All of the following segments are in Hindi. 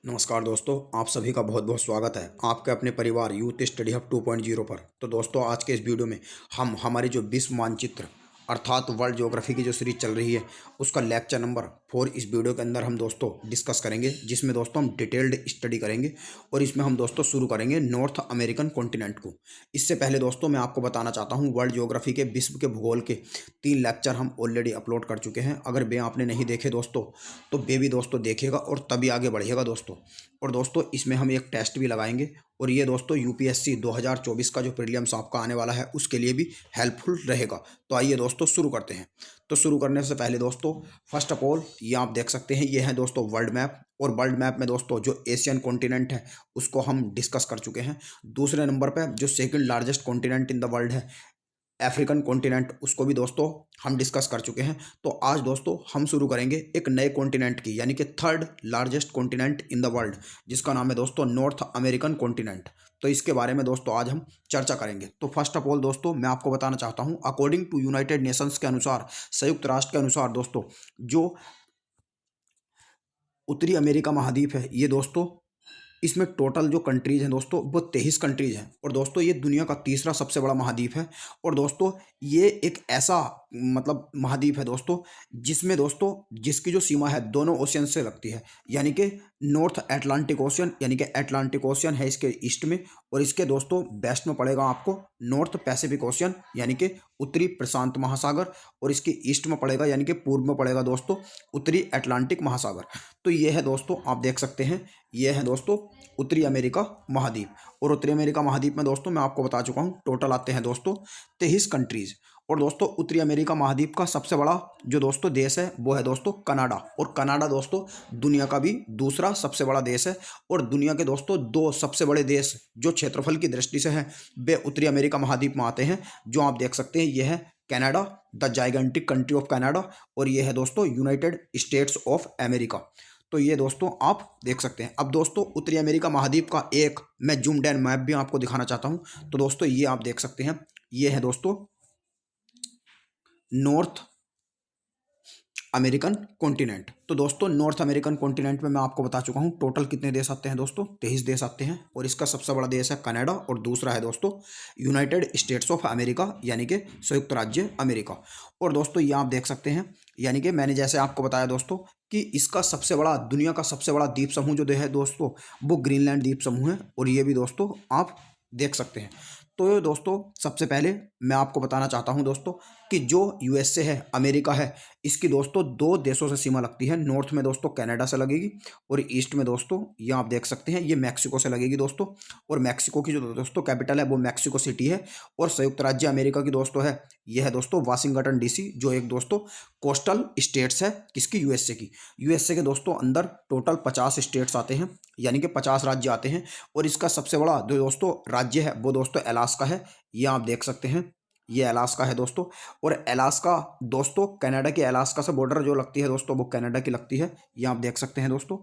नमस्कार दोस्तों, आप सभी का बहुत बहुत स्वागत है आपके अपने परिवार यूथ स्टडी हब 2.0 पर। तो दोस्तों, आज के इस वीडियो में हम हमारी जो विश्व मानचित्र अर्थात वर्ल्ड ज्योग्राफी की जो सीरीज चल रही है उसका लेक्चर नंबर 4 इस वीडियो के अंदर हम दोस्तों डिस्कस करेंगे, जिसमें दोस्तों हम डिटेल्ड स्टडी करेंगे। और इसमें हम दोस्तों शुरू करेंगे नॉर्थ अमेरिकन कॉन्टिनेंट को। इससे पहले दोस्तों मैं आपको बताना चाहता हूँ, वर्ल्ड ज्योग्राफी के विश्व के भूगोल के 3 लेक्चर हम ऑलरेडी अपलोड कर चुके हैं। अगर वे आपने नहीं देखे दोस्तों, तो वे भी दोस्तों देखिएगा और तभी आगे बढ़िएगा दोस्तों। और दोस्तों इसमें हम एक टेस्ट भी लगाएंगे, और ये दोस्तों यूपीएससी 2024 का जो प्रीलिम्स आपका आने वाला है उसके लिए भी हेल्पफुल रहेगा। तो आइए दोस्तों शुरू करते हैं। तो शुरू करने से पहले दोस्तों, फर्स्ट ऑफ ऑल ये आप देख सकते हैं, ये है दोस्तों वर्ल्ड मैप। और वर्ल्ड मैप में दोस्तों जो एशियन कॉन्टिनेंट है उसको हम डिस्कस कर चुके हैं। दूसरे नंबर पे जो second largest continent in the world है अफ्रीकन कॉन्टिनेंट, उसको भी दोस्तों हम डिस्कस कर चुके हैं। तो आज दोस्तों हम शुरू करेंगे एक नए कॉन्टिनेंट की, यानी कि third largest continent in the world, जिसका नाम है दोस्तों नॉर्थ अमेरिकन कॉन्टिनेंट। तो इसके बारे में दोस्तों आज हम चर्चा करेंगे। तो फर्स्ट ऑफ ऑल दोस्तों मैं आपको बताना चाहता हूं, अकॉर्डिंग टू यूनाइटेड नेशंस के अनुसार, संयुक्त राष्ट्र के अनुसार दोस्तों, जो उत्तरी अमेरिका महाद्वीप है ये दोस्तों, इसमें टोटल जो कंट्रीज हैं दोस्तों वो 23 कंट्रीज हैं। और दोस्तों ये दुनिया का तीसरा सबसे बड़ा महाद्वीप है। और दोस्तों ये एक ऐसा मतलब महाद्वीप है दोस्तों, जिसमें दोस्तों जिसकी जो सीमा है दोनों ओशियन से लगती है, यानी कि नॉर्थ अटलांटिक ओशियन, यानी कि अटलांटिक ओशियन है इसके ईस्ट में। और इसके दोस्तों वेस्ट में पड़ेगा आपको नॉर्थ पैसिफिक ओशियन, यानी कि उत्तरी प्रशांत महासागर। और इसके ईस्ट में पड़ेगा, यानी कि पूर्व में पड़ेगा दोस्तों उत्तरी अटलांटिक महासागर। तो ये है दोस्तों, आप देख सकते हैं, ये है दोस्तों उत्तरी अमेरिका महाद्वीप। और उत्तरी अमेरिका महाद्वीप में दोस्तों मैं आपको बता चुका हूँ, टोटल आते हैं दोस्तों 23 कंट्रीज। और दोस्तों उत्तरी अमेरिका महाद्वीप का सबसे बड़ा जो दोस्तों देश है वो है दोस्तों कनाडा। और कनाडा दोस्तों दुनिया का भी दूसरा सबसे बड़ा देश है। और दुनिया के दोस्तों 2 सबसे बड़े देश जो क्षेत्रफल की दृष्टि से हैं वे उत्तरी अमेरिका महाद्वीप में आते हैं, जो आप देख सकते हैं। ये है Canada, the gigantic country of Canada. और ये है दोस्तों यूनाइटेड स्टेट्स ऑफ अमेरिका। तो ये दोस्तों आप देख सकते हैं। अब दोस्तों उत्तरी अमेरिका महाद्वीप का एक मैं जूम्ड इन मैप भी आपको दिखाना चाहता हूं। तो दोस्तों ये आप देख सकते हैं, ये है दोस्तों नॉर्थ अमेरिकन कॉन्टिनेंट। तो दोस्तों नॉर्थ अमेरिकन कॉन्टिनेंट में मैं आपको बता चुका हूं टोटल कितने देश आते हैं दोस्तों, 23 देश आते हैं। और इसका सबसे बड़ा देश है कनाडा, और दूसरा है दोस्तों यूनाइटेड स्टेट्स ऑफ अमेरिका, यानी कि संयुक्त राज्य अमेरिका। और दोस्तों ये आप देख सकते हैं, यानी कि मैंने जैसे आपको बताया दोस्तों कि इसका सबसे बड़ा, दुनिया का सबसे बड़ा द्वीप समूह जो है दोस्तों वो ग्रीनलैंड द्वीप समूह है। और ये भी दोस्तों आप देख सकते हैं। तो दोस्तों सबसे पहले मैं आपको बताना चाहता हूं दोस्तों कि जो यूएसए है, अमेरिका है, इसकी दोस्तों 2 देशों से सीमा लगती है। नॉर्थ में दोस्तों कनाडा से लगेगी, और ईस्ट में दोस्तों ये आप देख सकते हैं ये मैक्सिको से लगेगी दोस्तों। और मैक्सिको की जो दोस्तों कैपिटल है वो मैक्सिको सिटी है। और संयुक्त राज्य अमेरिका की दोस्तों है, यह है दोस्तों वाशिंगटन डीसी, जो एक दोस्तों कोस्टल स्टेट्स है किसकी, यूएसए की। यूएसए के दोस्तों अंदर टोटल 50 स्टेट्स आते हैं, यानी कि 50 राज्य आते हैं। और इसका सबसे बड़ा जो दोस्तों राज्य है वो दोस्तों अलास्का है, ये आप देख सकते हैं, ये अलास्का है दोस्तों। और अलास्का दोस्तों कनाडा के अलास्का से बॉर्डर जो लगती है दोस्तों वो कनाडा की लगती है, ये आप देख सकते हैं दोस्तों।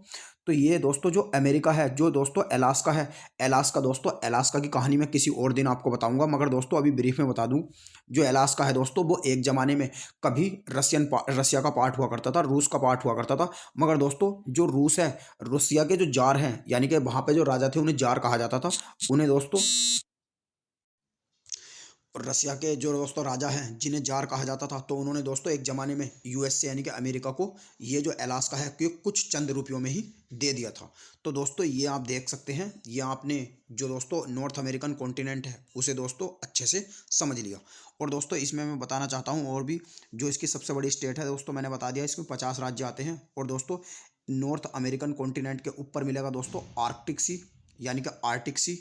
तो ये दोस्तों जो अमेरिका है, जो दोस्तों अलास्का है, अलास्का दोस्तों, अलास्का की कहानी मैं किसी और दिन आपको बताऊंगा, मगर दोस्तों अभी ब्रीफ में बता दूं, जो अलास्का है दोस्तों वो एक ज़माने में कभी रसिया का पार्ट हुआ करता था, रूस का पार्ट हुआ करता था। मगर दोस्तों जो रूस है, रूसिया के जो जार हैं, यानी कि वहाँ पे जो राजा थे उन्हें जार कहा जाता था, उन्हें दोस्तों, और रसिया के जो दोस्तों राजा हैं जिन्हें जार कहा जाता था, तो उन्होंने दोस्तों एक ज़माने में यूएसए यानी कि अमेरिका को ये जो अलास्का है कि कुछ चंद रुपयों में ही दे दिया था। तो दोस्तों ये आप देख सकते हैं, ये आपने जो दोस्तों नॉर्थ अमेरिकन कॉन्टिनेंट है उसे दोस्तों अच्छे से समझ लिया। और दोस्तों इसमें मैं बताना चाहता हूँ और भी, जो इसकी सबसे बड़ी स्टेट है दोस्तों मैंने बता दिया, इसमें 50 राज्य आते हैं। और दोस्तों नॉर्थ अमेरिकन कॉन्टिनेंट के ऊपर मिलेगा दोस्तों आर्कटिक सी, यानी कि आर्टिक सी,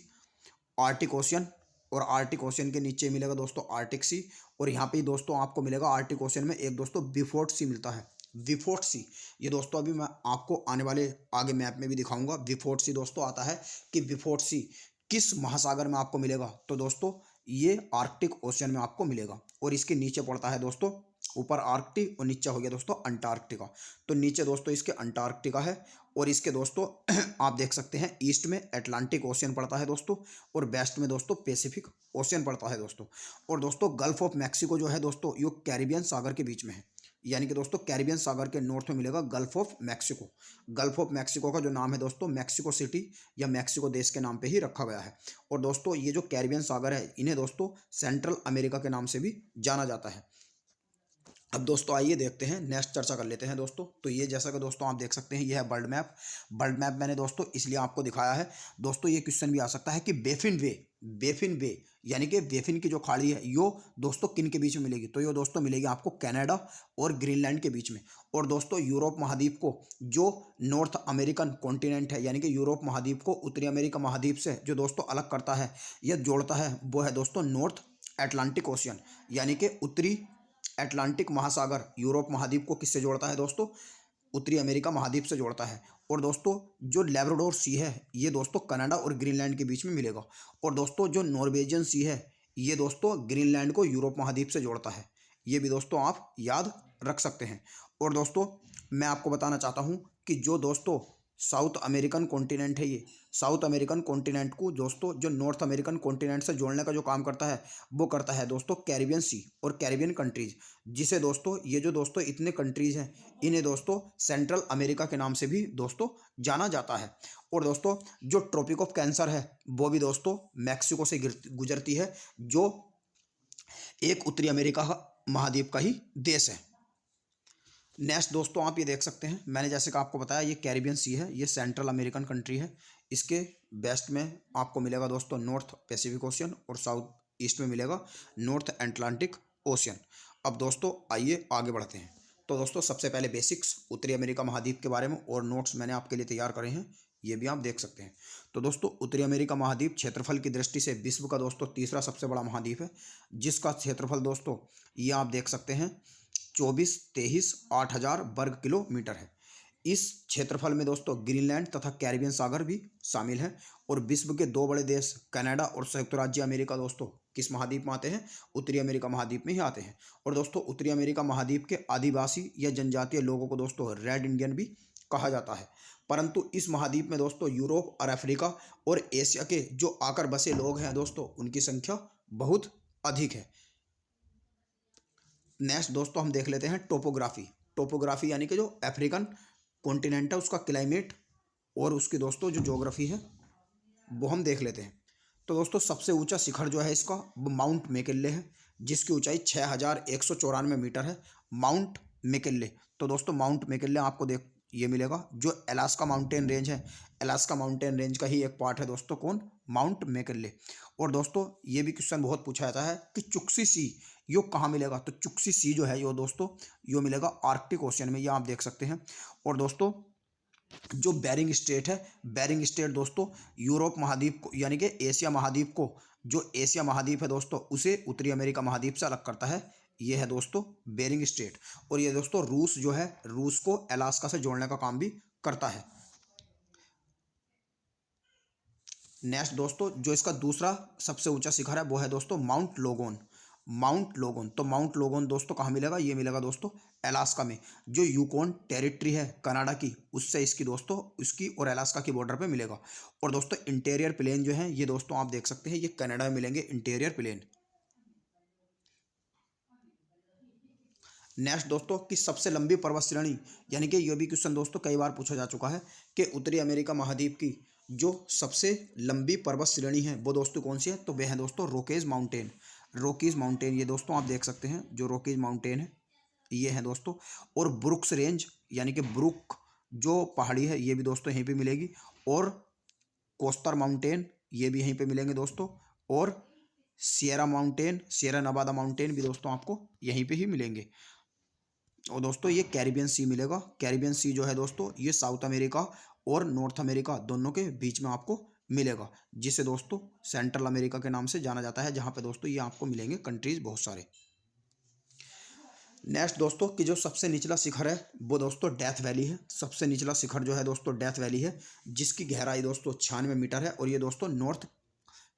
आर्टिक ओशियन। और आर्टिक ओशियन के नीचे मिलेगा दोस्तों आर्टिक सी। और यहाँ पे दोस्तों आपको मिलेगा आर्टिक ओशियन में एक दोस्तों बिफोर्ट सी मिलता है, विफोर्ट सी। ये दोस्तों अभी मैं आपको आने वाले आगे मैप में भी दिखाऊंगा। विफोर्ट सी दोस्तों आता है कि विफोर्ट सी किस महासागर में आपको मिलेगा, तो दोस्तों ये आर्कटिक ओशियन में आपको मिलेगा। और इसके नीचे पड़ता है दोस्तों, ऊपर आर्कटिक और नीचे हो गया दोस्तों अंटार्कटिका। तो नीचे दोस्तों इसके अंटार्कटिका है। और इसके दोस्तों आप देख सकते हैं ईस्ट में अटलांटिक ओशियन पड़ता है दोस्तों, और वेस्ट में दोस्तों पैसिफिक ओशियन पड़ता है दोस्तों। और दोस्तों गल्फ ऑफ मैक्सिको जो है दोस्तों ये कैरिबियन सागर के बीच में है। यानी कि दोस्तों कैरिबियन सागर के नॉर्थ में मिलेगा gulf of Mexico. Gulf of Mexico का जो नाम है दोस्तों मैक्सिको सिटी या मैक्सिको देश के नाम पे ही रखा गया है। और दोस्तों ये जो कैरिबियन सागर है इन्हें दोस्तों सेंट्रल अमेरिका के नाम से भी जाना जाता है। अब दोस्तों आइए देखते हैं, नेक्स्ट चर्चा कर लेते हैं दोस्तों। तो ये जैसा कि दोस्तों आप देख सकते हैं ये है वर्ल्ड मैप। वर्ल्ड मैप मैंने दोस्तों इसलिए आपको दिखाया है दोस्तों, ये क्वेश्चन भी आ सकता है कि बेफिन वे यानी कि बेफिन की जो खाड़ी है यो दोस्तों किन के बीच में मिलेगी, तो ये दोस्तों मिलेगी आपको कनाडा और ग्रीनलैंड के बीच में। और दोस्तों यूरोप महाद्वीप को जो नॉर्थ अमेरिकन कॉन्टिनेंट है यानी कि यूरोप महाद्वीप को उत्तरी अमेरिका महाद्वीप से जो दोस्तों अलग करता है या जोड़ता है वो है दोस्तों नॉर्थ अटलांटिक ओशियन, यानी कि उत्तरी अटलांटिक महासागर यूरोप महाद्वीप को किससे जोड़ता है दोस्तों, उत्तरी अमेरिका महाद्वीप से जोड़ता है। और दोस्तों जो लैब्राडोर सी है ये दोस्तों कनाडा और ग्रीनलैंड के बीच में मिलेगा। और दोस्तों जो नॉर्वेजियन सी है ये दोस्तों ग्रीनलैंड को यूरोप महाद्वीप से जोड़ता है। ये भी दोस्तों आप याद रख सकते हैं। और दोस्तों मैं आपको बताना चाहता हूँ कि जो दोस्तों साउथ अमेरिकन कॉन्टिनेंट है, ये साउथ अमेरिकन कॉन्टिनेंट को दोस्तों जो नॉर्थ अमेरिकन कॉन्टिनेंट से जोड़ने का जो काम करता है वो करता है दोस्तों कैरिबियन सी और कैरिबियन कंट्रीज, जिसे दोस्तों ये जो दोस्तों इतने कंट्रीज हैं इन्हें दोस्तों सेंट्रल अमेरिका के नाम से भी दोस्तों जाना जाता है। और दोस्तों जो ट्रॉपिक ऑफ कैंसर है वो भी दोस्तों मैक्सिको से गुजरती है, जो एक उत्तरी अमेरिका महाद्वीप का ही देश है। नेक्स्ट दोस्तों आप ये देख सकते हैं, मैंने जैसे कि आपको बताया ये कैरिबियन सी है, ये सेंट्रल अमेरिकन कंट्री है। इसके वेस्ट में आपको मिलेगा दोस्तों नॉर्थ पैसिफिक ओशियन और साउथ ईस्ट में मिलेगा नॉर्थ अटलांटिक ओशियन। अब दोस्तों आइए आगे बढ़ते हैं। तो दोस्तों सबसे पहले बेसिक्स उत्तरी अमेरिका महाद्वीप के बारे में और नोट्स मैंने आपके लिए तैयार करे हैं, ये भी आप देख सकते हैं। तो दोस्तों उत्तरी अमेरिका महाद्वीप क्षेत्रफल की दृष्टि से विश्व का दोस्तों तीसरा सबसे बड़ा महाद्वीप है, जिसका क्षेत्रफल दोस्तों ये आप देख सकते हैं 24-23-8,000 वर्ग किलोमीटर है। इस क्षेत्रफल में दोस्तों ग्रीनलैंड तथा कैरिबियन सागर भी शामिल हैं। और विश्व के दो बड़े देश कनाडा और संयुक्त राज्य अमेरिका दोस्तों किस महाद्वीप में आते हैं, उत्तरी अमेरिका महाद्वीप में ही आते हैं। और दोस्तों उत्तरी अमेरिका महाद्वीप के आदिवासी या जनजातीय लोगों को दोस्तों रेड इंडियन भी कहा जाता है। परंतु इस महाद्वीप में दोस्तों यूरोप और अफ्रीका और एशिया के जो आकर बसे लोग हैं दोस्तों उनकी संख्या बहुत अधिक है। नेक्स्ट दोस्तों हम देख लेते हैं टोपोग्राफी यानी कि जो अफ्रीकन कॉन्टिनेंट है उसका क्लाइमेट और उसकी दोस्तों जो ज्योग्राफी है वो हम देख लेते हैं। तो दोस्तों सबसे ऊंचा शिखर जो है इसका वो माउंट मैकिन्ले है, जिसकी ऊंचाई 6,194 मीटर है, माउंट मैकिन्ले। तो दोस्तों माउंट मैकिन्ले आपको देख ये मिलेगा जो अलास्का माउंटेन रेंज है, अलास्का माउंटेन रेंज का ही एक पार्ट है दोस्तों कौन, माउंट मैकिन्ले। और दोस्तों ये भी क्वेश्चन बहुत पूछा जाता है कि चुक्सी सी यो कहाँ मिलेगा, तो चुक्सी सी जो है यो दोस्तों यो मिलेगा आर्कटिक ओशियन में, ये आप देख सकते हैं। और दोस्तों जो बेरिंग स्टेट है, बेरिंग स्टेट दोस्तों यूरोप महाद्वीप को यानी कि एशिया महाद्वीप को, जो एशिया महाद्वीप है दोस्तों उसे उत्तरी अमेरिका महाद्वीप से अलग करता है, ये है दोस्तों बेरिंग स्टेट। और ये दोस्तों रूस जो है रूस को अलास्का से जोड़ने का काम भी करता है। नेक्स्ट दोस्तों जो इसका दूसरा सबसे ऊंचा शिखर है वो है दोस्तों माउंट लोगोन। तो माउंट लोगोन दोस्तों कहाँ मिलेगा, ये मिलेगा दोस्तों अलास्का में, जो यूकोन टेरिटरी है कनाडा की उससे इसकी दोस्तों उसकी और अलास्का की बॉर्डर पे मिलेगा। और दोस्तों इंटीरियर प्लेन जो है ये दोस्तों आप देख सकते हैं ये कनाडा में मिलेंगे इंटीरियर प्लेन। नेक्स्ट दोस्तों की सबसे लंबी पर्वत श्रेणी, यानी कि यह भी क्वेश्चन दोस्तों कई बार पूछा जा चुका है कि उत्तरी अमेरिका महाद्वीप की जो सबसे लंबी पर्वत श्रेणी है वो दोस्तों कौन सी है, तो वह है दोस्तों रॉकीज माउंटेन। ये दोस्तों आप देख सकते हैं जो रॉकीज माउंटेन है ये है दोस्तों। और ब्रुक्स रेंज यानी कि ब्रुक जो पहाड़ी है ये भी दोस्तों यहीं पे मिलेगी। और कोस्टर माउंटेन ये भी यहीं पे मिलेंगे दोस्तों। और सियरा नवादा माउंटेन भी दोस्तों आपको यहीं पे ही मिलेंगे। और दोस्तों ये कैरिबियन सी मिलेगा, कैरिबियन सी जो है दोस्तों ये साउथ अमेरिका और नॉर्थ अमेरिका दोनों के बीच में आपको मिलेगा, जिसे दोस्तों सेंट्रल अमेरिका के नाम से जाना जाता है, जहाँ पे दोस्तों ये आपको मिलेंगे कंट्रीज बहुत सारे। नेक्स्ट दोस्तों कि जो सबसे निचला शिखर है वो दोस्तों डेथ वैली है। सबसे निचला शिखर जो है दोस्तों डेथ वैली है, जिसकी गहराई दोस्तों 96 मीटर है। और ये दोस्तों नॉर्थ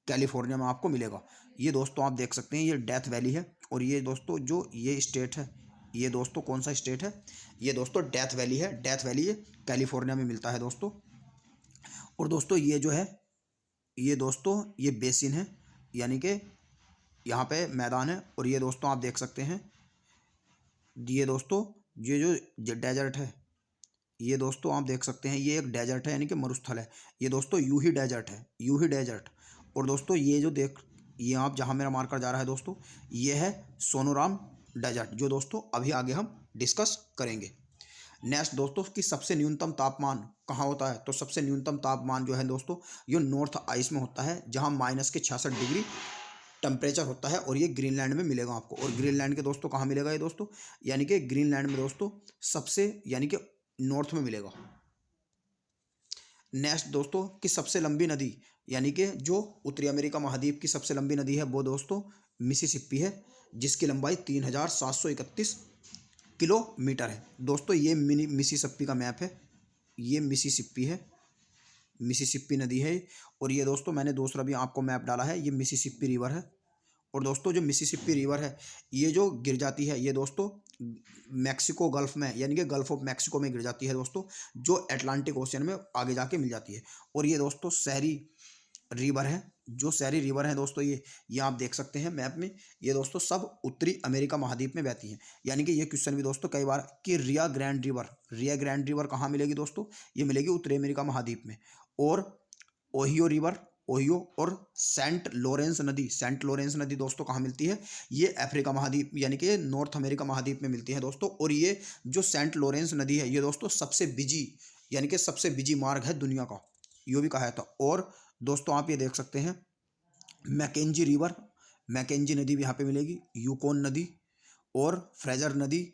कैलिफोर्निया में आपको मिलेगा। ये दोस्तों आप देख सकते हैं ये डेथ वैली है। और ये दोस्तों जो ये स्टेट है ये दोस्तों कौन सा स्टेट है, ये दोस्तों डेथ वैली है। डेथ वैली ये कैलिफोर्निया में मिलता है दोस्तों। और दोस्तों ये जो है ये दोस्तों ये बेसिन है, यानी कि यहाँ पे मैदान है। और ये दोस्तों आप देख सकते हैं ये दोस्तों ये जो डेजर्ट है, ये दोस्तों आप देख सकते हैं ये एक डेजर्ट है यानी कि मरुस्थल है। ये दोस्तों यूही डेजर्ट है, यूही डेजर्ट। और दोस्तों ये जो ये आप जहाँ मेरा मार्कर जा रहा है दोस्तों, ये है सोनोराम डेजर्ट, जो दोस्तों अभी आगे हम डिस्कस करेंगे। नेक्स्ट दोस्तों कि सबसे न्यूनतम तापमान कहाँ होता है, तो सबसे न्यूनतम तापमान जो है दोस्तों ये नॉर्थ आइस में होता है, जहाँ -66 डिग्री टेम्परेचर होता है। और ये ग्रीनलैंड में मिलेगा आपको। और ग्रीनलैंड के दोस्तों कहाँ मिलेगा ये दोस्तों, यानी कि ग्रीनलैंड में दोस्तों सबसे यानी कि नॉर्थ में मिलेगा। नेक्स्ट दोस्तों कि सबसे लंबी नदी यानी कि जो उत्तरी अमेरिका महाद्वीप की सबसे लंबी नदी है वो दोस्तों मिसिसिपी है, जिसकी लंबाई 3731 किलोमीटर है। दोस्तों ये मिनी मिसिसिपी का मैप है, ये मिसिसिपी है, मिसिसिपी नदी है। और ये दोस्तों मैंने दूसरा भी आपको मैप डाला है, ये मिसिसिपी रिवर है। और दोस्तों जो मिसिसिपी रिवर है ये जो गिर जाती है ये दोस्तों मैक्सिको गल्फ में यानी कि गल्फ ऑफ मैक्सिको में गिर जाती है दोस्तों, जो अटलांटिक ओशियन में आगे जाके मिल जाती है। और ये दोस्तों शहरी रिवर है, जो शहरी रिवर है दोस्तों ये आप देख सकते हैं मैप में, ये दोस्तों सब उत्तरी अमेरिका महाद्वीप में बहती हैं। यानी कि ये क्वेश्चन भी दोस्तों कई बार कि रिया ग्रैंड रिवर कहाँ मिलेगी दोस्तों, ये मिलेगी उत्तरी अमेरिका महाद्वीप में। और ओहियो रिवर, ओहियो और सेंट लॉरेंस नदी दोस्तों कहाँ मिलती है, ये अफ्रीका महाद्वीप यानी कि नॉर्थ अमेरिका महाद्वीप में मिलती है दोस्तों। और ये जो सेंट लॉरेंस नदी है ये दोस्तों सबसे बिजी यानी कि सबसे बिजी मार्ग है दुनिया का, यो भी कहा था। और दोस्तों आप ये देख सकते हैं मैकेंजी रिवर, मैकेंजी नदी भी यहाँ पे मिलेगी, यूकोन नदी और फ्रेजर नदी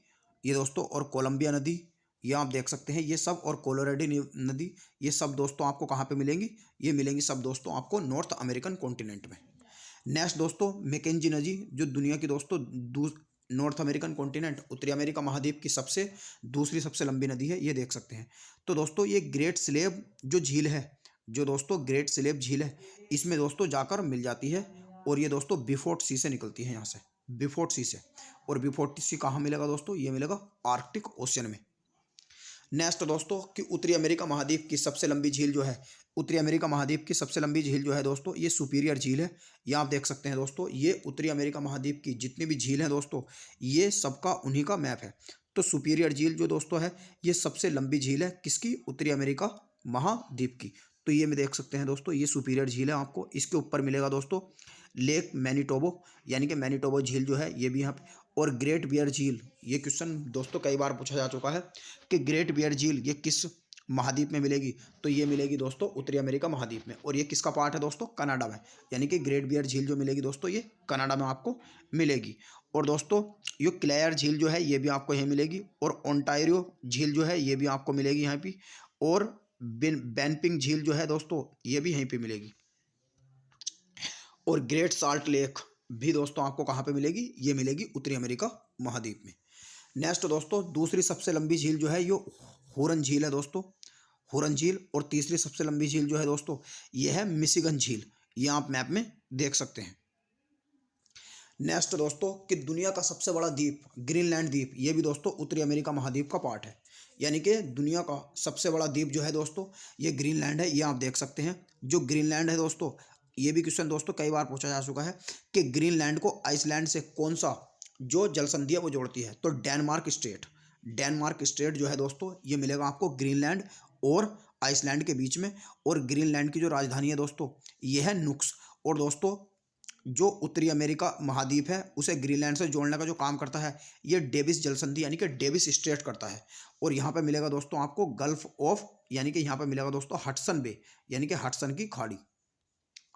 ये दोस्तों, और कोलंबिया नदी ये आप देख सकते हैं ये सब, और कोलोराडो नदी ये सब दोस्तों आपको कहाँ पे मिलेंगी, ये मिलेंगी सब दोस्तों आपको नॉर्थ अमेरिकन कॉन्टिनेंट में। नेक्स्ट दोस्तों मैकेंजी नदी जो दुनिया की दोस्तों नॉर्थ अमेरिकन कॉन्टिनेंट उत्तरी अमेरिका महाद्वीप की दूसरी सबसे लंबी नदी है, ये देख सकते हैं। तो दोस्तों ये ग्रेट स्लेव जो झील है, जो दोस्तों ग्रेट स्लेव झील है, इसमें दोस्तों जाकर मिल जाती है। और ये दोस्तों बिफोर्ट सी से निकलती है यहाँ से, बिफोर्ट सी से। और बिफोर्ट सी कहाँ मिलेगा दोस्तों, ये मिलेगा आर्कटिक ओशियन में। नेक्स्ट दोस्तों कि उत्तरी अमेरिका महाद्वीप की सबसे लंबी झील जो है, उत्तरी अमेरिका महाद्वीप की सबसे लंबी झील जो है दोस्तों ये सुपीरियर झील है। ये आप देख सकते हैं दोस्तों, ये उत्तरी अमेरिका महाद्वीप की जितनी भी झील हैं दोस्तों ये सबका उन्हीं का मैप है। तो सुपीरियर झील जो दोस्तों है ये सबसे लंबी झील है किसकी, उत्तरी अमेरिका महाद्वीप की। तो ये में देख सकते हैं दोस्तों ये सुपीरियर झील है आपको। इसके ऊपर मिलेगा दोस्तों लेक मैनिटोबो यानी कि मैनिटोबा झील जो है ये भी यहाँ पे। और ग्रेट बियर झील, ये क्वेश्चन दोस्तों कई बार पूछा जा चुका है कि ग्रेट बियर झील ये किस महाद्वीप में मिलेगी, तो ये मिलेगी दोस्तों उत्तरी अमेरिका महाद्वीप में। और ये किसका पार्ट है दोस्तों, कनाडा में। यानी कि ग्रेट बियर झील जो मिलेगी दोस्तों ये कनाडा में आपको मिलेगी। और दोस्तों ये क्लेयर झील जो है ये भी आपको यहीं मिलेगी। और ओंटारियो झील जो है ये भी आपको मिलेगी यहाँ पे। और बैनपिंग झील जो है दोस्तों ये भी यहीं पे मिलेगी। और ग्रेट साल्ट लेक भी दोस्तों आपको कहाँ पे मिलेगी, ये मिलेगी उत्तरी अमेरिका महाद्वीप में। नेक्स्ट दोस्तों दूसरी सबसे लंबी झील जो है ये हुरन झील है दोस्तों, हुरन झील। और तीसरी सबसे लंबी झील जो है दोस्तों ये है मिशिगन झील, ये आप मैप में देख सकते हैं। नेक्स्ट दोस्तों कि दुनिया का सबसे बड़ा द्वीप ग्रीनलैंड द्वीप, ये भी दोस्तों उत्तरी अमेरिका महाद्वीप का पार्ट है। यानी कि दुनिया का सबसे बड़ा द्वीप जो है दोस्तों ये ग्रीनलैंड है, ये आप देख सकते हैं। जो ग्रीनलैंड है दोस्तों, ये भी क्वेश्चन दोस्तों कई बार पूछा जा चुका है कि ग्रीनलैंड को आइसलैंड से कौन सा जो जल संधि है वो जोड़ती है, तो डेनमार्क स्टेट जो है दोस्तों ये मिलेगा आपको ग्रीनलैंड और आइसलैंड के बीच में। और ग्रीनलैंड की जो राजधानी है दोस्तों ये है नुक्स। और दोस्तों जो उत्तरी अमेरिका महाद्वीप है उसे ग्रीनलैंड से जोड़ने का जो काम करता है ये डेविस जल संधि यानी कि डेविस स्ट्रेट करता है। और यहाँ पे मिलेगा दोस्तों आपको गल्फ ऑफ यानी कि यहाँ पे मिलेगा दोस्तों हडसन बे यानी कि हडसन की खाड़ी।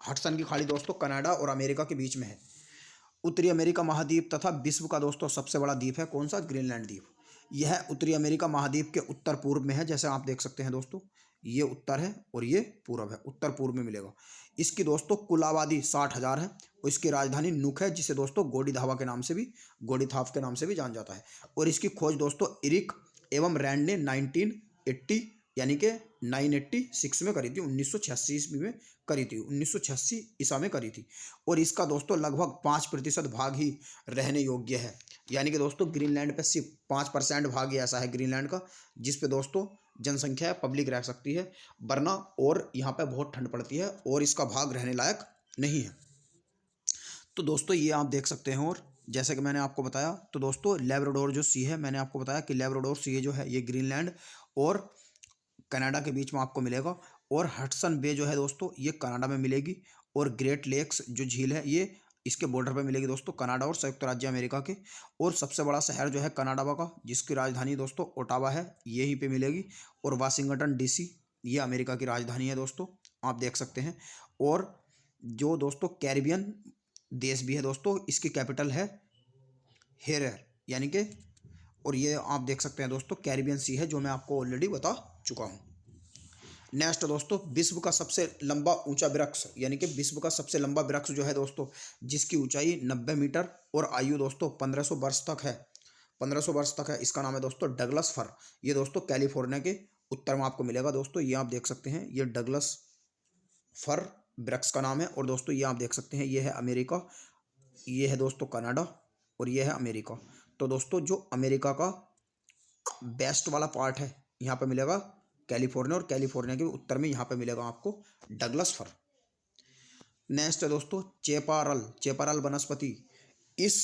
हडसन की खाड़ी दोस्तों कनाडा और अमेरिका के बीच में है। उत्तरी अमेरिका महाद्वीप तथा विश्व का दोस्तों सबसे बड़ा द्वीप है कौन सा, ग्रीनलैंड द्वीप। यह उत्तरी अमेरिका महाद्वीप के उत्तर पूर्व में है, जैसे आप देख सकते हैं दोस्तों ये उत्तर है और ये पूर्व है, उत्तर पूर्व में मिलेगा। इसकी दोस्तों कुल आबादी 60,000 है और इसकी राजधानी नुक है, जिसे दोस्तों गोडीधावा के नाम से भी गोडीथाफ के नाम से भी जाना जाता है। और इसकी खोज दोस्तों इरिक एवं रैंड ने 1980 यानी कि 986 में करी थी, 1986 ईस्वी में करी थी, 1986 ईसा में करी थी। और इसका दोस्तों लगभग 5% भाग ही रहने योग्य है। यानी कि दोस्तों ग्रीनलैंड पे सिर्फ 5% भाग ही ऐसा है ग्रीनलैंड का जिस पे दोस्तों जनसंख्या पब्लिक रह सकती है, वरना और यहाँ पे बहुत ठंड पड़ती है और इसका भाग रहने लायक नहीं है। तो दोस्तों ये आप देख सकते हैं। और जैसे कि मैंने आपको बताया, तो दोस्तों लैब्राडोर जो सी है, मैंने आपको बताया कि लैब्राडोर सी जो है ये ग्रीनलैंड और कनाडा के बीच में आपको मिलेगा। और हडसन बे जो है दोस्तों ये कनाडा में मिलेगी। और ग्रेट लेक्स जो झील है ये इसके बॉर्डर पे मिलेगी दोस्तों, कनाडा और संयुक्त राज्य अमेरिका के। और सबसे बड़ा शहर जो है कनाडा का, जिसकी राजधानी दोस्तों ओटावा है, यहीं पे मिलेगी। और वाशिंगटन डीसी ये अमेरिका की राजधानी है दोस्तों, आप देख सकते हैं। और जो दोस्तों कैरिबियन देश भी है दोस्तों, इसकी कैपिटल है हेरेर, यानी कि, और ये आप देख सकते हैं दोस्तों कैरिबियन सी है, जो मैं आपको ऑलरेडी बता चुका हूँ। नेक्स्ट दोस्तों, विश्व का सबसे लंबा ऊंचा वृक्ष, यानी कि विश्व का सबसे लंबा वृक्ष जो है दोस्तों, जिसकी ऊंचाई 90 मीटर और आयु दोस्तों 1500 वर्ष तक है, 1500 वर्ष तक है, इसका नाम है दोस्तों डगलस फर। ये दोस्तों कैलिफोर्निया के उत्तर में आपको मिलेगा दोस्तों, ये आप देख सकते हैं, ये डगलस फर वृक्ष का नाम है। और दोस्तों ये आप देख सकते हैं, ये है अमेरिका, ये है दोस्तों कनाडा, और ये है अमेरिका। तो दोस्तों जो अमेरिका का बेस्ट वाला पार्ट है, यहाँ पे मिलेगा कैलिफोर्निया, और कैलिफोर्निया के उत्तर में यहाँ पे मिलेगा आपको डगलस फर। नेक्स्ट है दोस्तों चेपारल, चेपारल वनस्पति। इस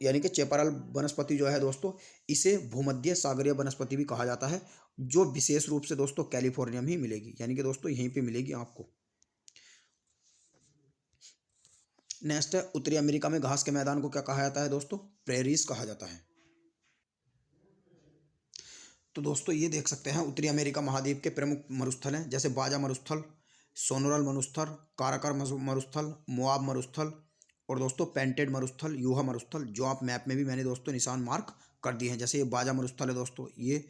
यानी कि चेपारल वनस्पति जो है दोस्तों, इसे भूमध्य सागरीय वनस्पति भी कहा जाता है, जो विशेष रूप से दोस्तों कैलिफोर्निया में ही मिलेगी, यानी कि दोस्तों यहीं पे मिलेगी आपको। नेक्स्ट है उत्तरी अमेरिका में घास के मैदान को क्या कहा जाता है दोस्तों, प्रेरीज कहा जाता है। तो दोस्तों ये देख सकते हैं उत्तरी अमेरिका महाद्वीप के प्रमुख मरुस्थल हैं, जैसे बाजा मरुस्थल, सोनोरल मरुस्थल, काराकर मरुस्थल, मोआब मरुस्थल, और दोस्तों पेंटेड मरुस्थल, यूहा मरुस्थल, जो आप मैप में भी मैंने दोस्तों निशान मार्क कर दिए हैं। जैसे ये बाजा मरुस्थल है दोस्तों, ये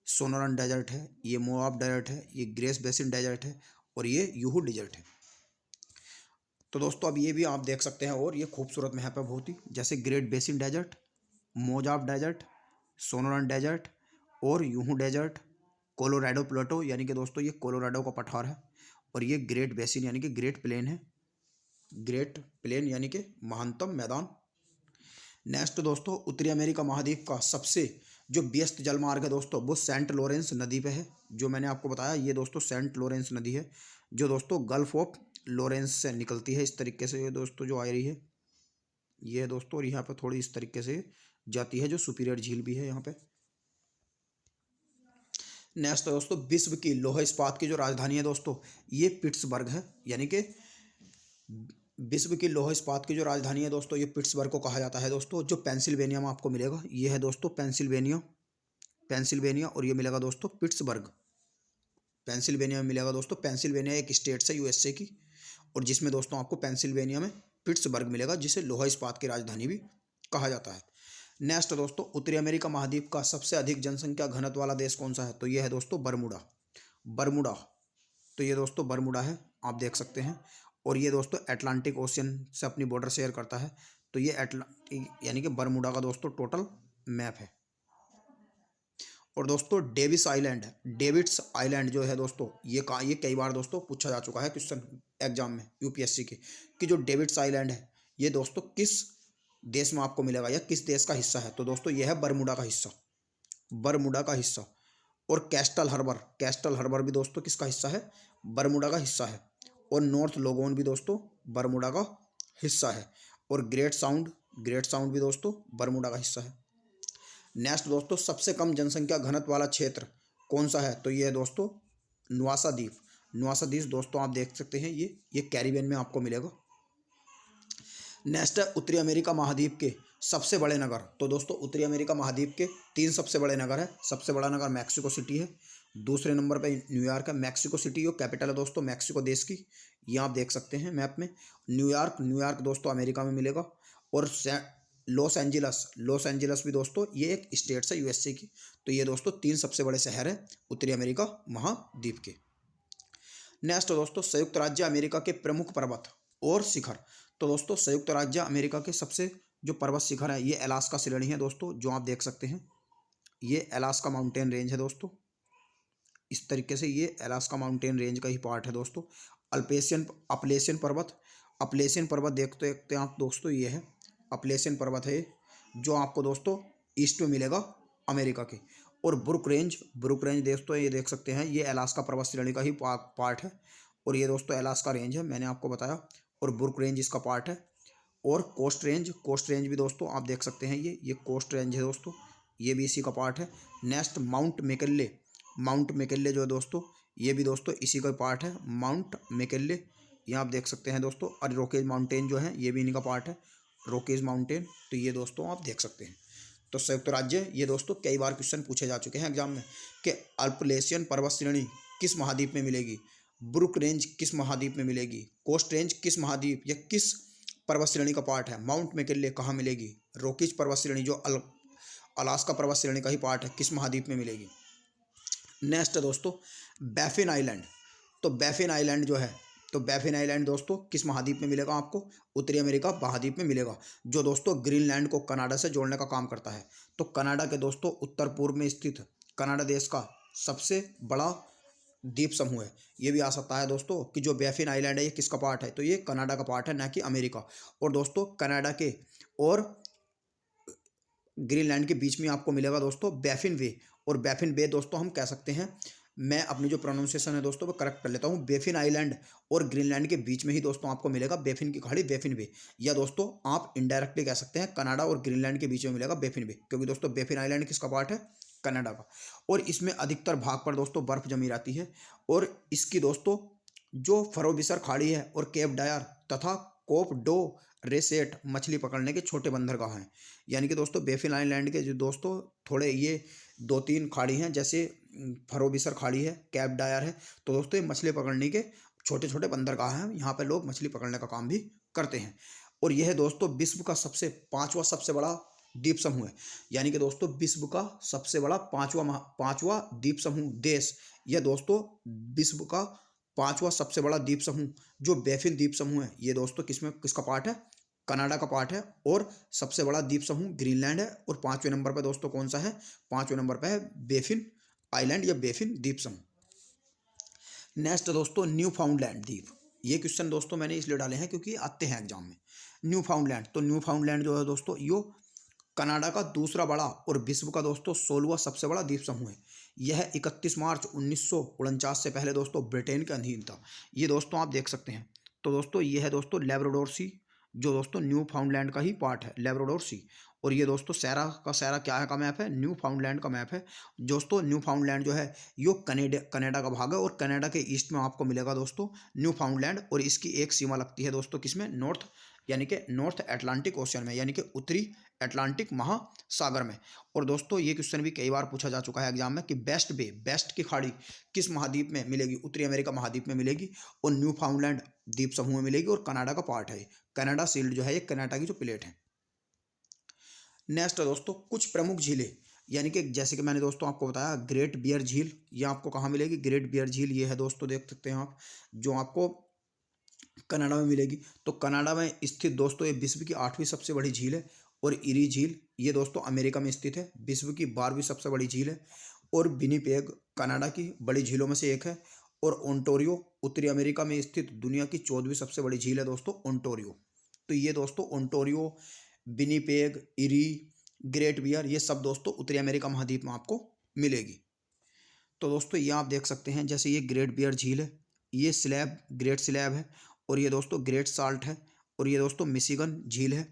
सोनोरन डेजर्ट है, ये मोआब डेजर्ट है, ये ग्रेस बेसिन डेजर्ट है, और ये यूहू डेजर्ट है। तो दोस्तों अब ये भी आप देख सकते हैं, और ये खूबसूरत मैप है बहुत ही, जैसे Great Basin desert, Mojave desert, Sonoran desert, और यूहू डेजर्ट, कोलोराडो प्लेटो, यानी कि दोस्तों ये कोलोराडो का पठार है, और ये ग्रेट बेसिन यानी कि ग्रेट प्लेन है, ग्रेट प्लेन यानी कि महानतम मैदान। नेक्स्ट दोस्तों उत्तरी अमेरिका महाद्वीप का सबसे जो व्यस्त जलमार्ग है दोस्तों, वो सेंट लॉरेंस नदी पे है, जो मैंने आपको बताया, ये दोस्तों सेंट लॉरेंस नदी है, जो दोस्तों गल्फ ऑफ लॉरेंस से निकलती है। इस तरीके से ये दोस्तों जो आ रही है, ये दोस्तों, और यहाँ पे थोड़ी इस तरीके से जाती है, जो सुपीरियर झील भी है यहाँ पे। नेक्स्ट दोस्तों विश्व की लौह इस्पात की जो राजधानी है दोस्तों, ये पिट्सबर्ग है, यानी कि विश्व की लौह इस्पात की जो राजधानी है दोस्तों, ये पिट्सबर्ग को कहा जाता है दोस्तों, जो पेंसिल्वेनिया में आपको मिलेगा। ये है दोस्तों पेंसिल्वेनिया, पेंसिल्वेनिया, और ये मिलेगा दोस्तों पिट्सबर्ग, पेंसिल्वेनिया में मिलेगा दोस्तों। पेंसिल्वेनिया एक स्टेट है यूएसए की, और जिसमें दोस्तों आपको पेंसिल्वेनिया में पिट्सबर्ग मिलेगा, जिसे लौह इस्पात की राजधानी भी कहा जाता है। नेक्स्ट दोस्तों उत्तरी अमेरिका महाद्वीप का सबसे अधिक जनसंख्या घनत्व वाला देश कौन सा है, तो ये है दोस्तों बरमूडा, बरमूडा। तो ये दोस्तों बरमूडा है, आप देख सकते हैं, और ये दोस्तों अटलांटिक ओशियन से अपनी बॉर्डर शेयर करता है। तो ये अटलांटिक यानी कि बरमूडा का दोस्तों टोटल मैप है। और दोस्तों डेविस आइलैंड, डेविड्स आइलैंड जो है दोस्तों, ये कई बार दोस्तों पूछा जा चुका है क्वेश्चन एग्जाम में यूपीएससी के, कि जो डेविड्स आइलैंड है ये दोस्तों किस देश में आपको मिलेगा, या किस देश का हिस्सा है, तो दोस्तों यह है बरमूडा का हिस्सा, बरमूडा का हिस्सा। और कैस्टल हार्बर, कैस्टल हार्बर भी दोस्तों किसका हिस्सा है, बरमूडा का हिस्सा है। और नॉर्थ लोगोन भी दोस्तों बरमूडा का हिस्सा है। और ग्रेट साउंड, ग्रेट साउंड भी दोस्तों बरमूडा का हिस्सा है। नेक्स्ट दोस्तों सबसे कम जनसंख्या घनत्व वाला क्षेत्र कौन सा है, तो ये है दोस्तों नुआसा द्वीप, नुआसा द्वीप दोस्तों आप देख सकते हैं, ये कैरिबियन में आपको मिलेगा। नेक्स्ट है उत्तरी अमेरिका महाद्वीप के सबसे बड़े नगर। तो दोस्तों उत्तरी अमेरिका महाद्वीप के 3 सबसे बड़े नगर है। सबसे बड़ा नगर मैक्सिको सिटी है, दूसरे नंबर पे न्यूयॉर्क है। मैक्सिको सिटी जो कैपिटल है दोस्तों मैक्सिको देश की, ये आप देख सकते हैं मैप में। न्यूयॉर्क, न्यूयॉर्क दोस्तों अमेरिका में मिलेगा। और लॉस एंजिलस, लॉस एंजिलस भी दोस्तों ये एक स्टेट है यूएसए की। तो ये दोस्तों 3 सबसे बड़े शहर हैं उत्तरी अमेरिका महाद्वीप के। नेक्स्ट दोस्तों संयुक्त राज्य अमेरिका के प्रमुख पर्वत और शिखर। तो दोस्तों संयुक्त राज्य अमेरिका के सबसे जो पर्वत शिखर है, ये अलास्का श्रेणी है दोस्तों, जो आप देख सकते हैं, ये अलास्का माउंटेन रेंज है दोस्तों। इस तरीके से ये अलास्का माउंटेन रेंज का ही पार्ट है दोस्तों। अपलेशियन पर्वत, अपलेशियन पर्वत देखते देखते आप दोस्तों, ये है अपलेशियन पर्वत है, जो आपको दोस्तों ईस्ट में मिलेगा अमेरिका के। और ब्रुक रेंज, ब्रुक रेंज दोस्तों ये देख सकते हैं, ये अलास्का पर्वत श्रेणी का ही पार्ट है। और ये दोस्तों अलास्का रेंज है, मैंने आपको बताया, और ब्रुक रेंज इसका पार्ट है। और कोस्ट रेंज भी दोस्तों आप देख सकते हैं, ये कोस्ट रेंज है दोस्तों, ये भी इसी का पार्ट है। नेक्स्ट माउंट मैकिन्ले जो है दोस्तों, ये भी दोस्तों इसी का पार्ट है, माउंट मैकिन्ले, यहाँ आप देख सकते हैं दोस्तों। और रॉकीज माउंटेन जो है ये भी इन्हीं का पार्ट है, रॉकीज माउंटेन, तो ये दोस्तों आप देख सकते हैं। तो संयुक्त राज्य, ये दोस्तों कई बार क्वेश्चन पूछे जा चुके हैं एग्जाम में कि अल्पलेशियन पर्वत श्रेणी किस महाद्वीप में मिलेगी, ब्रुक रेंज किस महाद्वीप में मिलेगी, कोस्ट रेंज किस महाद्वीप या किस पर्वत श्रेणी का पार्ट है, माउंट मैकिन्ले कहाँ मिलेगी, रॉकीज पर्वत श्रेणी जो अलास्का पर्वत श्रेणी का ही पार्ट है, किस महाद्वीप में मिलेगी। नेक्स्ट है दोस्तों बैफिन आइलैंड। तो बैफिन आइलैंड जो है, तो बैफिन आइलैंड दोस्तों किस महाद्वीप में मिलेगा आपको, उत्तरी अमेरिका महाद्वीप में मिलेगा, जो दोस्तों ग्रीनलैंड को कनाडा से जोड़ने का काम करता है। तो कनाडा के दोस्तों उत्तर पूर्व में स्थित कनाडा देश का सबसे बड़ा द्वीप समूह है। ये भी आ सकता है दोस्तों कि जो बैफिन आइलैंड है ये किसका पार्ट है, तो ये कनाडा का पार्ट है, ना कि अमेरिका। और दोस्तों कनाडा के और ग्रीनलैंड के बीच में आपको मिलेगा दोस्तों बैफिन बे। और बैफिन बे दोस्तों हम कह सकते हैं, मैं अपनी जो प्रोनाउंसिएशन है दोस्तों वो करेक्ट कर लेता हूँ, बैफिन आइलैंड और ग्रीनलैंड के बीच में ही दोस्तों आपको मिलेगा बैफिन की खाड़ी, बैफिन बे। या दोस्तों आप इनडायरेक्टली कह सकते हैं कनाडा और ग्रीनलैंड के बीच में मिलेगा बैफिन बे, क्योंकि दोस्तों बैफिन आइलैंड किसका पार्ट है, कनाडा का। और इसमें अधिकतर भाग पर दोस्तों बर्फ जमी रहती है। और इसकी दोस्तों जो फरोबिसर खाड़ी है और केप डायर तथा कोप डो रेसेट मछली पकड़ने के छोटे बंदरगाह हैं। यानी कि दोस्तों बैफिन आइलैंड के जो दोस्तों थोड़े ये 2-3 खाड़ी हैं, जैसे फरोबिसर खाड़ी है, कैप डायर है, तो दोस्तों ये मछली पकड़ने के छोटे छोटे बंदरगाह हैं, यहाँ पर लोग मछली पकड़ने का काम भी करते हैं। और यह दोस्तों विश्व का पांचवा सबसे बड़ा द्वीप समूह है। यानी कि दोस्तों विश्व का सबसे बड़ा पांचवा द्वीप समूह देश, यह दोस्तों विश्व का पांचवा सबसे बड़ा द्वीप समूह जो बैफिन द्वीप समूह है, ये दोस्तों किसका पार्ट है, कनाडा का पार्ट है। और सबसे बड़ा द्वीप समूह ग्रीनलैंड है। और 5वें नंबर पर दोस्तों कौन सा है, 5वें नंबर पर है बैफिन आइलैंड या बैफिन द्वीप समूह। नेक्स्ट दोस्तों न्यू फाउंडलैंड द्वीप। ये क्वेश्चन दोस्तों मैंने इसलिए डाले हैं क्योंकि आते हैं एग्जाम में। न्यू फाउंडलैंड, तो न्यू फाउंडलैंड जो है दोस्तों यो कनाडा का दूसरा बड़ा और विश्व का दोस्तों 16वां सबसे बड़ा द्वीप समूह है। यह 31 मार्च 1949 से पहले दोस्तों ब्रिटेन के अधीन था। ये दोस्तों आप देख सकते हैं। तो दोस्तों ये है दोस्तों लैब्राडोर सी, जो दोस्तों न्यू फाउंडलैंड का ही पार्ट है, लैब्राडोर सी। और ये दोस्तों सैरा क्या है का मैप है, न्यू फाउंडलैंड का मैप है। दोस्तों न्यू फाउंडलैंड जो है यो कनाडा का भाग है और कनाडा के ईस्ट में आपको मिलेगा दोस्तों न्यू फाउंडलैंड। और इसकी एक सीमा लगती है दोस्तों किसमें, नॉर्थ अटलांटिक ओशियन में, यानी कि उत्तरी अटलांटिक महासागर में। और दोस्तों ये क्वेश्चन भी कई बार पूछा जा चुका है एग्जाम में कि बेस्ट की खाड़ी किस महाद्वीप में मिलेगी, उत्तरी अमेरिका महाद्वीप में मिलेगी और न्यू फाउंडलैंड द्वीप समूह में मिलेगी और कनाडा का पार्ट है। कनाडा शील्ड जो है ये कनाडा की जो प्लेट है। नेक्स्ट है दोस्तों कुछ प्रमुख झीलें, यानी कि जैसे कि मैंने दोस्तों आपको बताया ग्रेट बियर झील, ये आपको कहाँ मिलेगी, ग्रेट बियर झील ये है दोस्तों, देख सकते हैं आप, जो आपको कनाडा में मिलेगी। तो कनाडा में स्थित दोस्तों ये विश्व की 8वीं सबसे बड़ी झील है। और इरी झील ये दोस्तों अमेरिका में स्थित है, विश्व की 12वीं सबसे बड़ी झील है। और विनिपेग कनाडा की बड़ी झीलों में से एक है। और ओंटारियो उत्तरी अमेरिका में स्थित दुनिया की 14वीं सबसे बड़ी झील है दोस्तों ओंटारियो। तो ये दोस्तों Ontario, Winnipeg, eri, great beer ये सब दोस्तों उत्तरी अमेरिका महाद्वीप में आपको मिलेगी। तो दोस्तों ये आप देख सकते हैं, जैसे ये ग्रेट बियर झील है, ये ग्रेट स्लैब है, और ये दोस्तों ग्रेट साल्ट है, और ये दोस्तों मिशिगन झील है।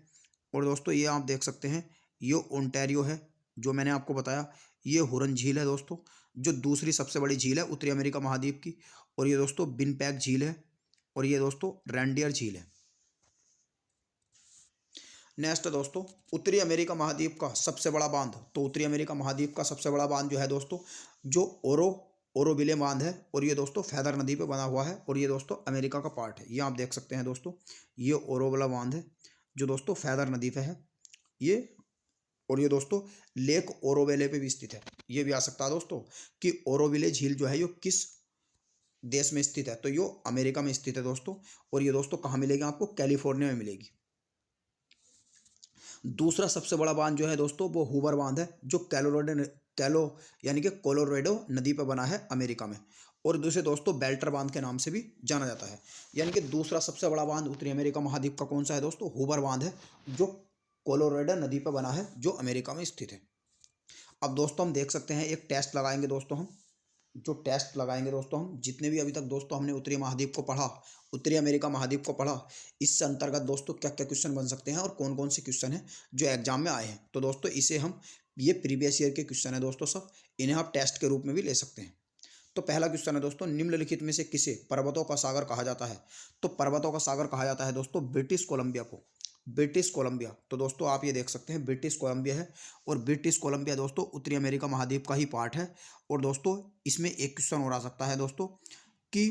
और दोस्तों ये आप देख सकते हैं ये ओंटारियो है, जो मैंने आपको बताया। ये हुरन झील है दोस्तों, जो दूसरी सबसे बड़ी झील है उत्तरी अमेरिका महाद्वीप की। और ये दोस्तों विनिपेग झील है, और ये दोस्तों रेंडियर झील है। नेक्स्ट दोस्तों उत्तरी अमेरिका महाद्वीप का सबसे बड़ा बांध। तो उत्तरी अमेरिका महाद्वीप का सबसे बड़ा बांध जो है दोस्तों जो ओरोविले बांध है, और ये दोस्तों फैदर नदी पे बना हुआ है, और ये दोस्तों अमेरिका का पार्ट है। ये आप देख सकते हैं दोस्तों, ये ओरोविला बांध है जो दोस्तों फैदर नदी पे है ये। और ये दोस्तों लेक ओरोविले पे भी स्थित है। ये भी आ सकता है दोस्तों कि ओरोविले झील जो है ये किस देश में स्थित है, तो ये अमेरिका में स्थित है दोस्तों। और ये दोस्तों कहाँ मिलेगी आपको, कैलिफोर्निया में मिलेगी। दूसरा सबसे बड़ा बांध जो है दोस्तों वो हूवर बांध है, जो कोलोराडो नदी पर बना है अमेरिका में। और दूसरे दोस्तों बेल्टर बांध के नाम से भी जाना जाता है। यानी कि दूसरा सबसे बड़ा बांध उत्तरी अमेरिका महाद्वीप का कौन सा है दोस्तों, हूवर बांध है, जो कोलोराडो नदी पर बना है, जो अमेरिका में स्थित है। अब दोस्तों हम देख सकते हैं एक टेस्ट लगाएंगे दोस्तों हम, जो टेस्ट लगाएंगे दोस्तों, हम जितने भी अभी तक दोस्तों हमने उत्तरी महाद्वीप को पढ़ा, उत्तरी अमेरिका महाद्वीप को पढ़ा, इससे अंतर्गत दोस्तों क्या क्या क्वेश्चन बन सकते हैं और कौन कौन से क्वेश्चन हैं जो एग्जाम में आए हैं। तो दोस्तों इसे हम, ये प्रीवियस ईयर के क्वेश्चन है दोस्तों सब, इन्हें आप टेस्ट के रूप में भी ले सकते हैं। तो पहला क्वेश्चन है दोस्तों, निम्नलिखित में से किसे पर्वतों का सागर कहा जाता है? तो पर्वतों का सागर कहा जाता है दोस्तों ब्रिटिश कोलंबिया को, ब्रिटिश कोलंबिया। तो दोस्तों आप ये देख सकते हैं ब्रिटिश कोलंबिया है, और ब्रिटिश कोलंबिया दोस्तों उत्तरी अमेरिका महाद्वीप का ही पार्ट है। और दोस्तों इसमें एक क्वेश्चन और आ सकता है दोस्तों कि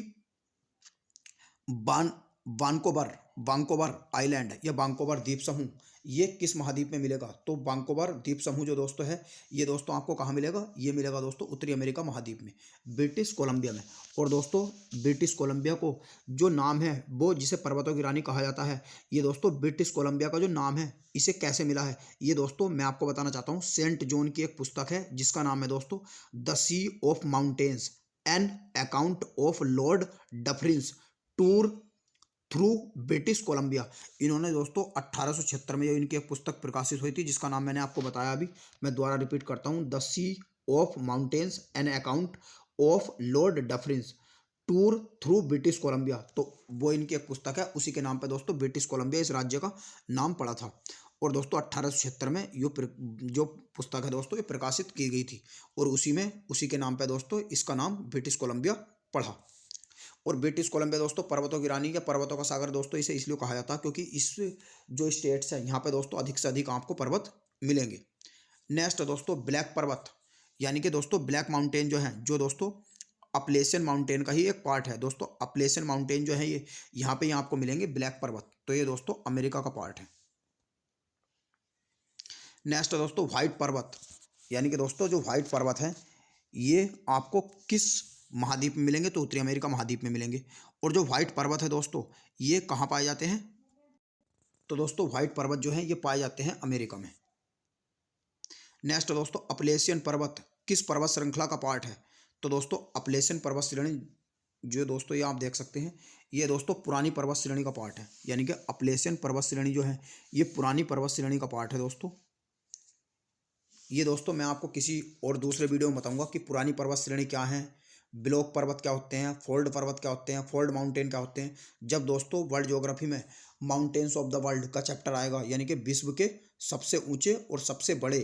वांकोवर वांकोवर आइलैंड या वांकोवर द्वीप समूह ये किस महाद्वीप में मिलेगा? तो वांकोवर द्वीप समूह जो दोस्तों है, ये दोस्तों आपको कहाँ मिलेगा? ये मिलेगा दोस्तों उत्तरी अमेरिका महाद्वीप में, ब्रिटिश कोलंबिया में। और दोस्तों ब्रिटिश कोलंबिया को जो नाम है वो, जिसे पर्वतों की रानी कहा जाता है, ये दोस्तों ब्रिटिश कोलंबिया का जो नाम है इसे कैसे मिला है, ये दोस्तों मैं आपको बताना चाहता हूँ। सेंट जॉन की एक पुस्तक है जिसका नाम है दोस्तों the sea of mountains, an account of lord Dufferin's tour through British Columbia. इन्होंने दोस्तों 1876 में जो इनकी एक पुस्तक प्रकाशित हुई थी, जिसका नाम मैंने आपको बताया अभी, मैं दोबारा रिपीट करता हूँ, the sea of mountains an account of lord Dufferin's tour through British Columbia. तो वो इनकी एक पुस्तक है, उसी के नाम पे दोस्तों ब्रिटिश कोलंबिया इस राज्य का नाम पड़ा था। और दोस्तों 1876 में जो पुस्तक है दोस्तों ये प्रकाशित की गई थी, और उसी के नाम पे दोस्तों इसका नाम ब्रिटिश कोलंबिया पड़ा। और ब्रिटिश कोलंबिया दोस्तों पर्वतों की रानी या पर्वतों का सागर दोस्तों इसे इसलिए कहा जाता है क्योंकि इस जो स्टेट्स है यहाँ पे दोस्तों अधिक से अधिक आपको पर्वत मिलेंगे। नेक्स्ट दोस्तों ब्लैक पर्वत, यानी कि दोस्तों ब्लैक माउंटेन जो है, जो दोस्तों अपलेशियन माउंटेन का ही एक पार्ट है दोस्तों। अपलेशियन माउंटेन जो है ये यहाँ पे आपको मिलेंगे ब्लैक पर्वत, तो ये दोस्तों अमेरिका का पार्ट है। नेक्स्ट दोस्तों व्हाइट पर्वत, यानी कि दोस्तों जो व्हाइट पर्वत है ये आपको किस महाद्वीप में मिलेंगे? तो उत्तरी अमेरिका महाद्वीप में मिलेंगे। और जो व्हाइट पर्वत है दोस्तों ये कहाँ पाए जाते हैं? तो दोस्तों व्हाइट पर्वत जो है ये पाए जाते हैं अमेरिका में। नेक्स्ट दोस्तों अपलेशियन पर्वत किस पर्वत श्रृंखला का पार्ट है? तो दोस्तों अपलेशियन पर्वत श्रेणी जो दोस्तों ये आप देख सकते हैं, ये दोस्तों पुरानी पर्वत श्रेणी का पार्ट है, यानी कि अपलेशियन पर्वत श्रेणी जो है ये पुरानी पर्वत श्रेणी का पार्ट है दोस्तों। ये दोस्तों मैं आपको किसी और दूसरे वीडियो में बताऊंगा कि पुरानी पर्वत श्रेणी क्या है, ब्लॉक पर्वत क्या होते हैं, फोल्ड पर्वत क्या होते हैं, फोल्ड माउंटेन क्या होते हैं। जब दोस्तों वर्ल्ड ज्योग्राफी में माउंटेन्स ऑफ द वर्ल्ड का चैप्टर आएगा, यानी कि विश्व के सबसे ऊंचे और सबसे बड़े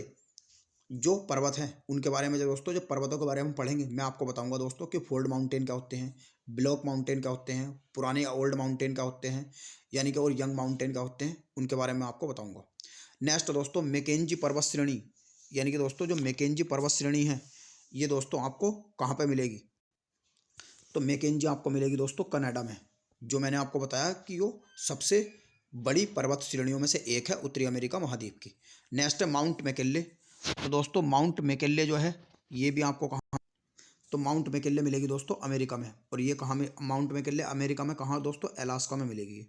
जो पर्वत हैं उनके बारे में, जो पर्वतों के बारे में पढ़ेंगे, मैं आपको बताऊंगा दोस्तों कि फोल्ड माउंटेन क्या होते हैं, ब्लॉक माउंटेन क्या होते हैं, पुराने ओल्ड माउंटेन क्या होते हैं, यानी कि और यंग माउंटेन क्या होते हैं, उनके बारे में आपको बताऊँगा। नेक्स्ट दोस्तों मैकेंजी पर्वत श्रेणी, यानी कि दोस्तों जो मैकेंजी पर्वत श्रेणी है ये दोस्तों आपको कहाँ पर मिलेगी? तो मैकेंजी आपको मिलेगी दोस्तों कनाडा में, जो मैंने आपको बताया कि वो सबसे बड़ी पर्वत श्रेणियों में से एक है उत्तरी अमेरिका महाद्वीप की। नेक्स्ट है माउंट मैकिन्ले। तो दोस्तों माउंट मैकिन्ले जो है ये भी आपको कहाँ? तो माउंट मैकिन्ले मिलेगी दोस्तों अमेरिका में। और ये कहाँ में? माउंट मैकिन्ले अमेरिका में कहाँ दोस्तों? अलास्का में मिलेगी,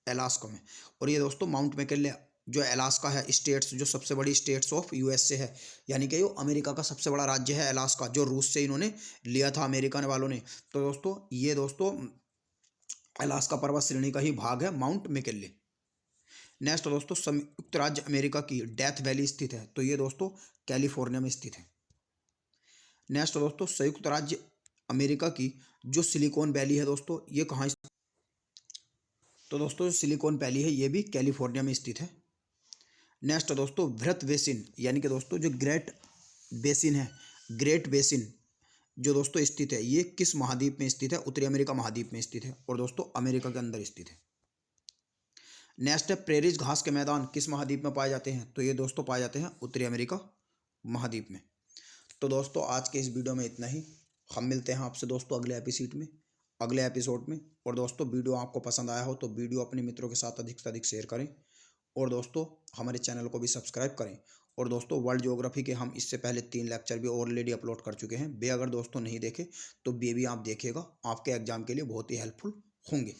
अलास्का में। और ये दोस्तों माउंट मैकिन्ले जो अलास्का है, स्टेट्स जो सबसे बड़ी स्टेट्स ऑफ यूएसए है, यानी कि वो अमेरिका का सबसे बड़ा राज्य है अलास्का, जो रूस से इन्होंने लिया था अमेरिकन वालों ने। तो दोस्तों ये दोस्तों अलास्का पर्वत श्रेणी का ही भाग है माउंट मैकिन्ले। नेक्स्ट दोस्तों संयुक्त राज्य अमेरिका की डेथ वैली स्थित है, तो ये दोस्तों कैलिफोर्निया में स्थित है। नेक्स्ट दोस्तों संयुक्त राज्य अमेरिका की जो सिलिकॉन वैली है दोस्तों ये कहाँ? तो दोस्तों सिलिकॉन वैली है ये भी कैलिफोर्निया में स्थित है। नेक्स्ट दोस्तों वृहत बेसिन, यानी कि दोस्तों जो ग्रेट बेसिन है, ग्रेट बेसिन जो दोस्तों स्थित है ये किस महाद्वीप में स्थित है? उत्तरी अमेरिका महाद्वीप में स्थित है, और दोस्तों अमेरिका के अंदर स्थित है। नेक्स्ट है प्रेरीज घास के मैदान किस महाद्वीप में पाए जाते हैं? तो ये दोस्तों पाए जाते हैं उत्तरी अमेरिका महाद्वीप में। तो दोस्तों आज के इस वीडियो में इतना ही। हम मिलते हैं आपसे दोस्तों अगले एपिसोड में। और दोस्तों वीडियो आपको पसंद आया हो तो वीडियो अपने मित्रों के साथ अधिक से अधिक शेयर करें, और दोस्तों हमारे चैनल को भी सब्सक्राइब करें। और दोस्तों वर्ल्ड ज्योग्राफी के हम इससे पहले 3 लेक्चर भी ऑलरेडी अपलोड कर चुके हैं, वे अगर दोस्तों नहीं देखे तो वे भी आप देखिएगा, आपके एग्जाम के लिए बहुत ही हेल्पफुल होंगे।